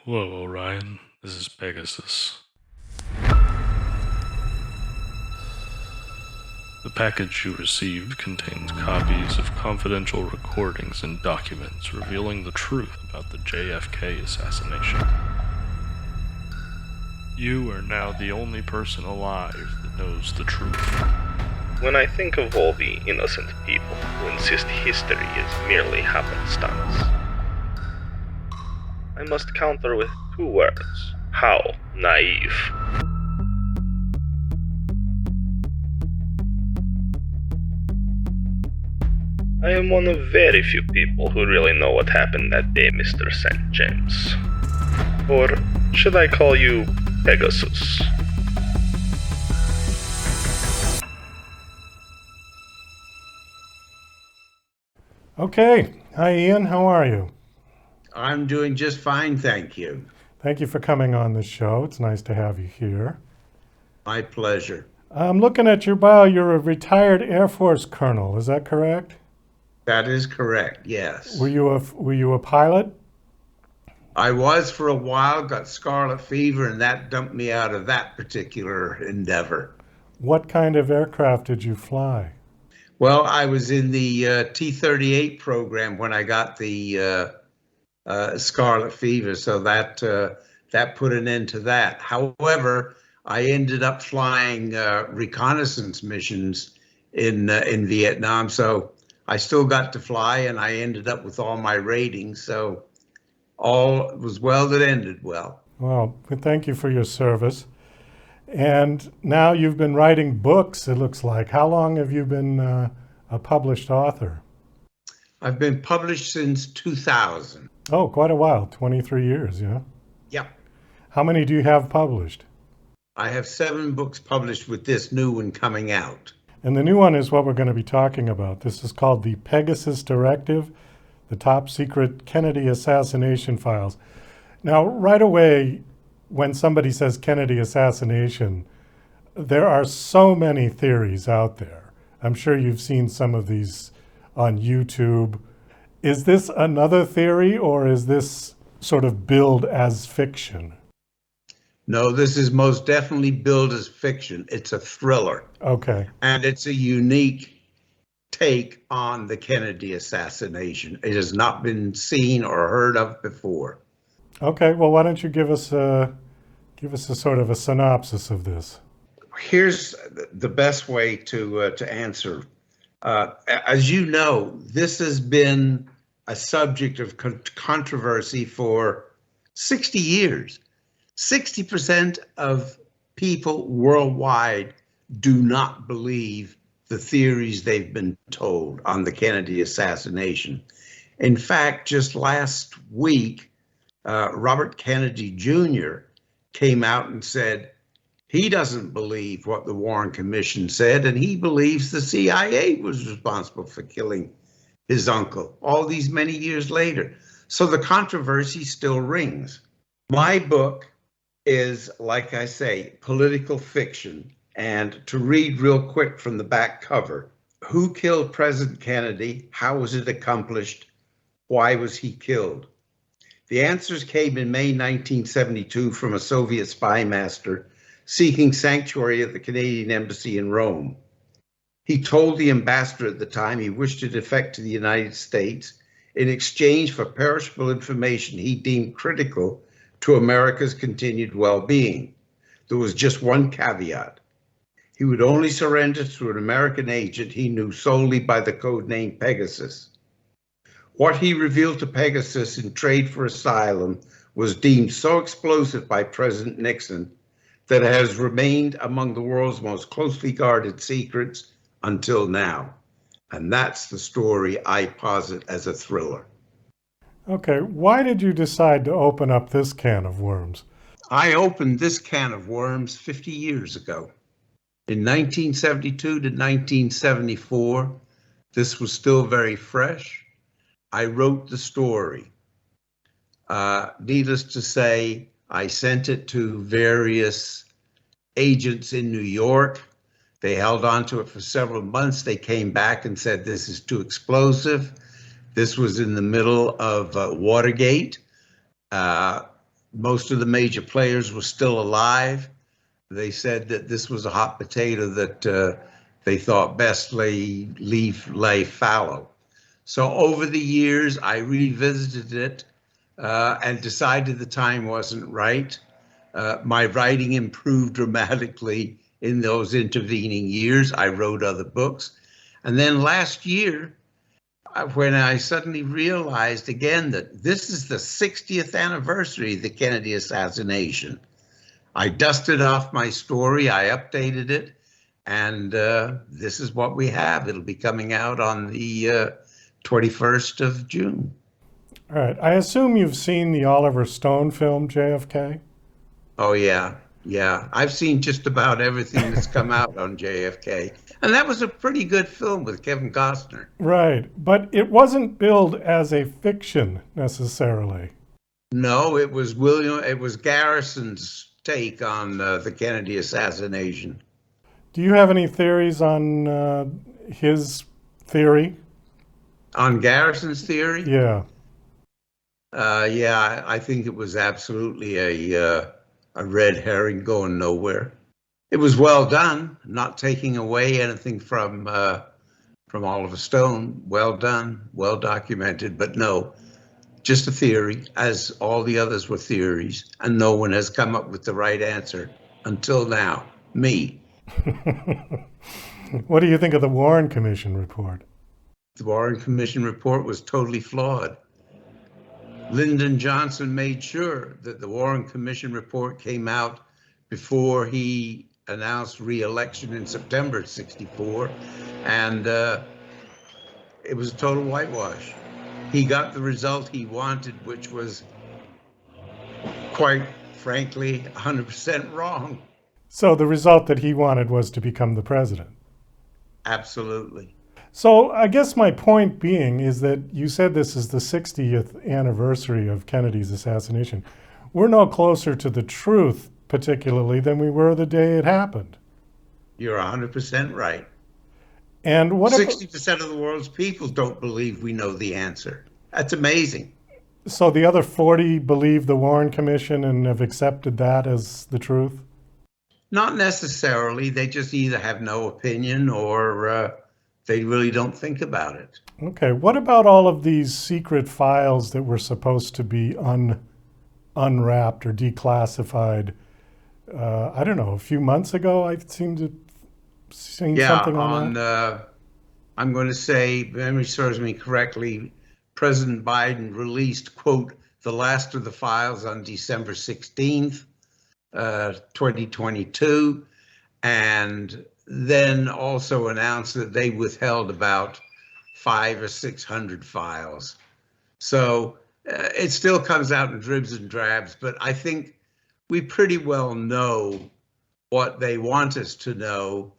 Hello, Orion. This is Pegasus. The package you received contains copies of confidential recordings and documents revealing the truth about the JFK assassination. You are now the only person alive that knows the truth. When I think of all the innocent people who insist history is merely happenstance, I must counter with two words. How naive. I am one of very few people who really know what happened that day, Mr. St. James. Or should I call you Pegasus? Okay. Hi, Ian. How are you? I'm doing just fine, thank you. Thank you for coming on the show. It's nice to have you here. My pleasure. I'm looking at your bio. You're a retired Air Force colonel. Is that correct? That is correct, yes. Were you a pilot? I was for a while, got scarlet fever, and that dumped me out of that particular endeavor. What kind of aircraft did you fly? Well, I was in the T-38 program when I got the scarlet fever, so that put an end to that. However, I ended up flying reconnaissance missions in Vietnam, so I still got to fly, and I ended up with all my ratings. So all was well that ended well. Well, thank you for your service. And now you've been writing books, it looks like. How long have you been a published author? I've been published since 2000. Oh, quite a while, 23 years, yeah? Yep. How many do you have published? I have 7 books published with this new one coming out. And the new one is what we're going to be talking about. This is called the Pegasus Directive, the top secret Kennedy assassination files. Now, right away, when somebody says Kennedy assassination, there are so many theories out there. I'm sure you've seen some of these on YouTube. Is this another theory, or is this sort of billed as fiction? No, this is most definitely billed as fiction. It's a thriller. Okay. And it's a unique take on the Kennedy assassination. It has not been seen or heard of before. Okay, well, why don't you give us a sort of a synopsis of this? Here's the best way to answer. As you know, this has been a subject of controversy for 60 years. 60% of people worldwide do not believe the theories they've been told on the Kennedy assassination. In fact, just last week, Robert Kennedy Jr. came out and said he doesn't believe what the Warren Commission said, and he believes the CIA was responsible for killing his uncle all these many years later. So the controversy still rings. My book is, like I say, political fiction. And to read real quick from the back cover, who killed President Kennedy? How was it accomplished? Why was he killed? The answers came in May 1972 from a Soviet spy master seeking sanctuary at the Canadian Embassy in Rome. He told the ambassador at the time he wished to defect to the United States in exchange for perishable information he deemed critical to America's continued well-being. There was just one caveat. He would only surrender to an American agent he knew solely by the code name Pegasus. What he revealed to Pegasus in trade for asylum was deemed so explosive by President Nixon that it has remained among the world's most closely guarded secrets until now. And that's the story I posit as a thriller. Okay, why did you decide to open up this can of worms? I opened this can of worms 50 years ago. In 1972 to 1974, this was still very fresh. I wrote the story. Needless to say, I sent it to various agents in New York. They held on to it for several months. They came back and said, this is too explosive. This was in the middle of Watergate. Most of the major players were still alive. They said that this was a hot potato that they thought best lay fallow. So over the years, I revisited it and decided the time wasn't right. My writing improved dramatically in those intervening years. I wrote other books. And then last year, when I suddenly realized again that this is the 60th anniversary of the Kennedy assassination, I dusted off my story, I updated it, and this is what we have. It'll be coming out on the 21st of June. All right. I assume you've seen the Oliver Stone film, JFK? Oh, yeah. Yeah. I've seen just about everything that's come out on JFK. And that was a pretty good film with Kevin Costner. Right. But it wasn't billed as a fiction necessarily. No, it was Garrison's take on the Kennedy assassination. Do you have any theories on his theory? On Garrison's theory? Yeah. Yeah, I think it was absolutely a red herring going nowhere. It was well done, not taking away anything from Oliver Stone. Well done, well documented, but no, just a theory, as all the others were theories, and no one has come up with the right answer until now. Me. What do you think of the Warren Commission report? The Warren Commission report was totally flawed. Lyndon Johnson made sure that the Warren Commission report came out before he announced re-election in September of '64, and it was a total whitewash. He got the result he wanted, which was, quite frankly, 100% wrong. So the result that he wanted was to become the president. Absolutely. So I guess my point being is that you said this is the 60th anniversary of Kennedy's assassination. We're no closer to the truth, particularly, than we were the day it happened. You're 100% right. And what 60% of the world's people don't believe we know the answer. That's amazing. So the other 40 believe the Warren Commission and have accepted that as the truth? Not necessarily. They just either have no opinion or they really don't think about it. Okay. What about all of these secret files that were supposed to be unwrapped or declassified? I don't know, a few months ago, I seem to seen something on that. I'm going to say, if memory serves me correctly, President Biden released, quote, the last of the files on December 16th, 2022, and then also announced that they withheld about 500 or 600 files. So it still comes out in dribs and drabs, but I think we pretty well know what they want us to know.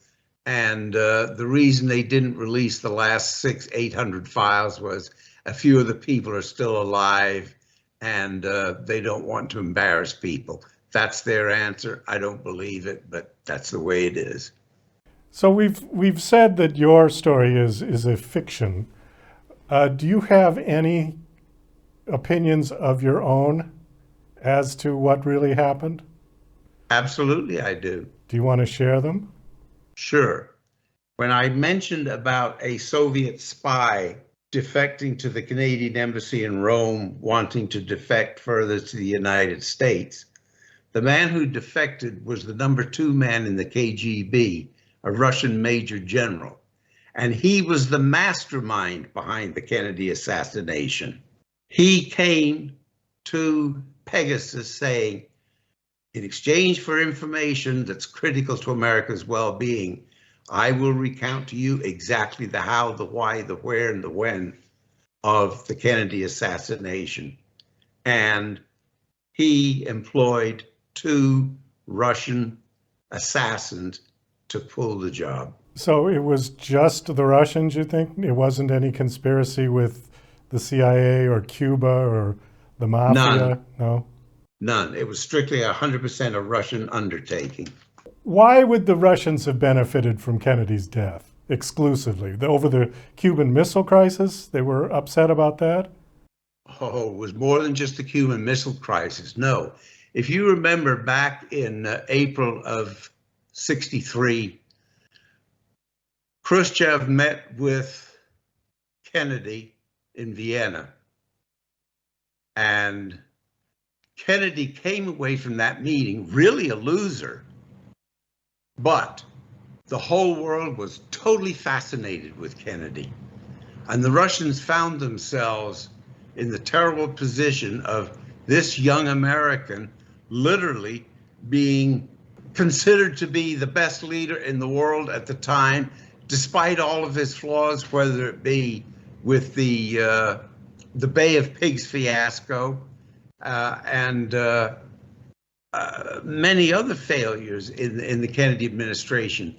And the reason they didn't release the last 800 files was a few of the people are still alive and they don't want to embarrass people. That's their answer. I don't believe it, but that's the way it is. So we've said that your story is a fiction. Do you have any opinions of your own as to what really happened? Absolutely, I do. Do you want to share them? Sure. When I mentioned about a Soviet spy defecting to the Canadian embassy in Rome, wanting to defect further to the United States, the man who defected was the number 2 man in the KGB, a Russian major general. And he was the mastermind behind the Kennedy assassination. He came to Pegasus saying, in exchange for information that's critical to America's well-being, I will recount to you exactly the how, the why, the where, and the when of the Kennedy assassination. And he employed 2 Russian assassins to pull the job. So it was just the Russians, you think? It wasn't any conspiracy with the CIA or Cuba or the mafia? None. No? None. It was strictly 100% a Russian undertaking. Why would the Russians have benefited from Kennedy's death exclusively? Over the Cuban Missile Crisis? They were upset about that? Oh, it was more than just the Cuban Missile Crisis. No. If you remember back in April of 63, Khrushchev met with Kennedy in Vienna. And Kennedy came away from that meeting really a loser. But the whole world was totally fascinated with Kennedy. And the Russians found themselves in the terrible position of this young American literally being considered to be the best leader in the world at the time, despite all of his flaws, whether it be with the Bay of Pigs fiasco and many other failures in the Kennedy administration.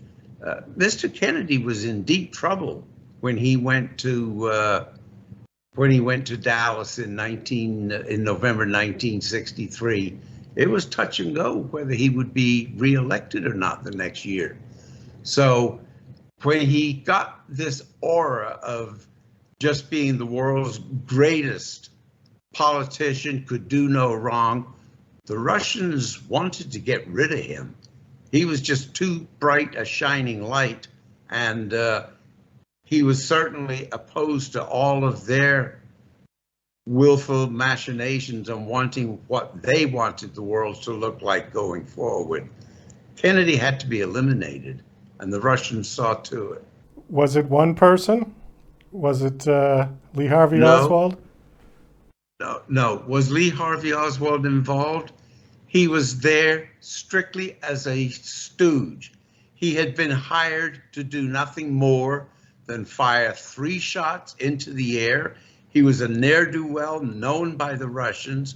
Mr. Kennedy was in deep trouble when he went to Dallas in November 1963. It was touch and go whether he would be reelected or not the next year. So when he got this aura of just being the world's greatest politician, could do no wrong, the Russians wanted to get rid of him. He was just too bright a shining light, and he was certainly opposed to all of their willful machinations on wanting what they wanted the world to look like going forward. Kennedy had to be eliminated, and the Russians saw to it. Was it one person? Was it Lee Harvey No. Oswald? No. Was Lee Harvey Oswald involved? He was there strictly as a stooge. He had been hired to do nothing more than fire 3 shots into the air. He was a ne'er-do-well known by the Russians,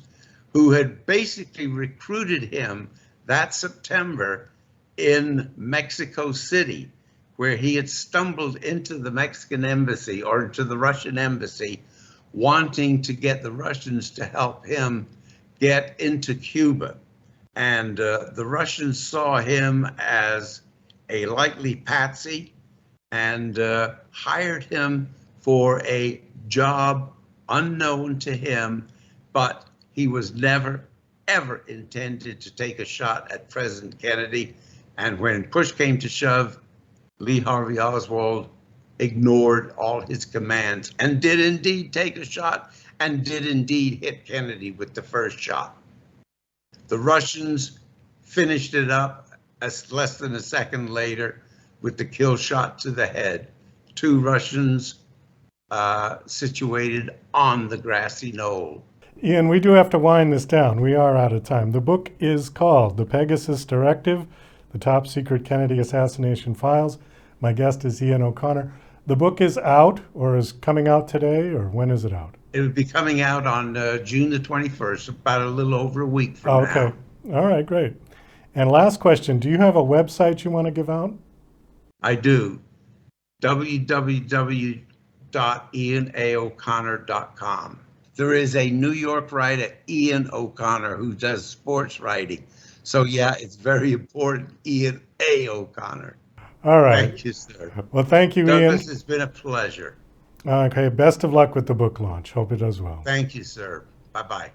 who had basically recruited him that September in Mexico City, where he had stumbled into the Mexican embassy or into the Russian embassy, wanting to get the Russians to help him get into Cuba. And the Russians saw him as a likely patsy and hired him for a job unknown to him, but he was never, ever intended to take a shot at President Kennedy. And when push came to shove, Lee Harvey Oswald ignored all his commands and did indeed take a shot and did indeed hit Kennedy with the first shot. The Russians finished it up as less than a second later with the kill shot to the head. 2 Russians situated on the grassy knoll. Ian, we do have to wind this down. We are out of time. The book is called The Pegasus Directive, The Top Secret Kennedy Assassination Files. My guest is Ian O'Connor. The book is out, or is coming out today, or when is it out? It will be coming out on June the 21st, about a little over a week from now. Okay. All right, great. And last question, do you have a website you want to give out? I do. www.ianaoconnor.com. There is a New York writer, Ian O'Connor, who does sports writing. So yeah, it's very important, Ian A. O'Connor. All right. Thank you, sir. Well, thank you, Douglas, Ian. it's been a pleasure. Okay, best of luck with the book launch. Hope it does well. Thank you, sir. Bye-bye.